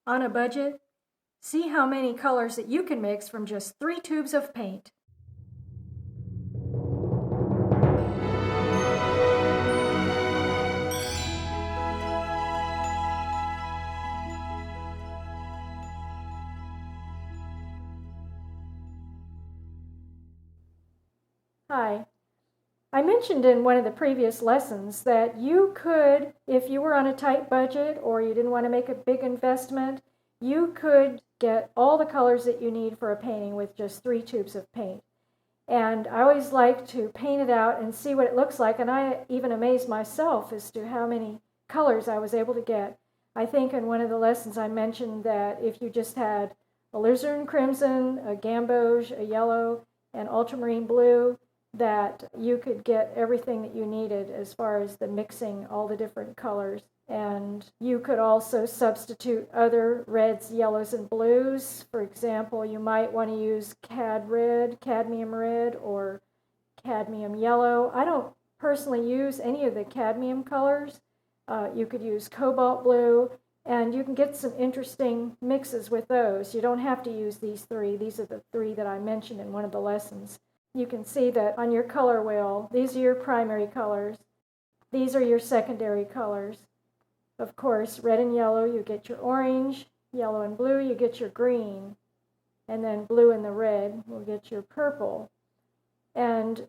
On a budget? See how many colors that you can mix from just 3 tubes of paint. Hi. I mentioned in one of the previous lessons that you could, if you were on a tight budget or you didn't want to make a big investment, you could get all the colors that you need for a painting with just 3 tubes of paint. And I always like to paint it out and see what it looks like, and I even amaze myself as to how many colors I was able to get. I think in one of the lessons I mentioned that if you just had alizarin crimson, a gamboge, a yellow, and ultramarine blue, that you could get everything that you needed as far as the mixing all the different colors. And you could also substitute other reds, yellows, and blues. For example, you might want to use cadmium red, or cadmium yellow. I don't personally use any of the cadmium colors. You could use cobalt blue, and you can get some interesting mixes with those. You don't have to use these three. These are the three that I mentioned in one of the lessons. You can see that on your color wheel, these are your primary colors. These are your secondary colors. Of course, red and yellow, you get your orange. Yellow and blue, you get your green. And then blue and the red will get your purple. And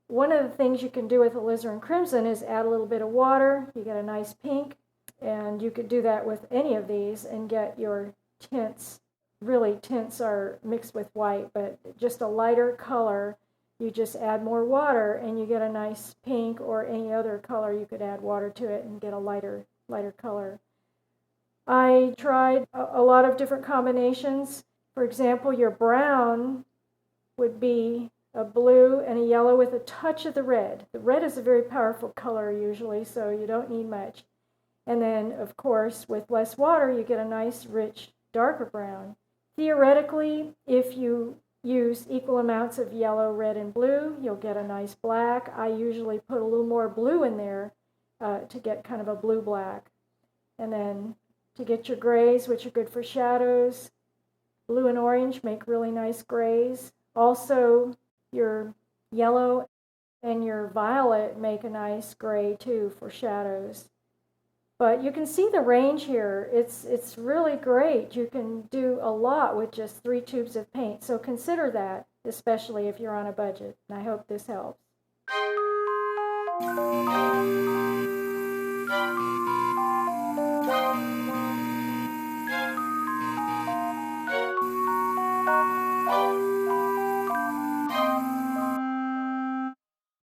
one of the things you can do with alizarin crimson is add a little bit of water. You get a nice pink. And you could do that with any of these and get your tints. Really, tints are mixed with white, but just a lighter color. You just add more water and you get a nice pink, or any other color you could add water to it and get a lighter color. I tried a lot of different combinations. For example, your brown would be a blue and a yellow with a touch of the red. The red is a very powerful color usually, so you don't need much. And then, of course, with less water, you get a nice, rich, darker brown. Theoretically, if you use equal amounts of yellow, red, and blue, you'll get a nice black. I usually put a little more blue in there to get kind of a blue-black. And then to get your grays, which are good for shadows, blue and orange make really nice grays. Also, your yellow and your violet make a nice gray, too, for shadows. But you can see the range here. It's really great. You can do a lot with just 3 tubes of paint. So consider that, especially if you're on a budget. And I hope this helps.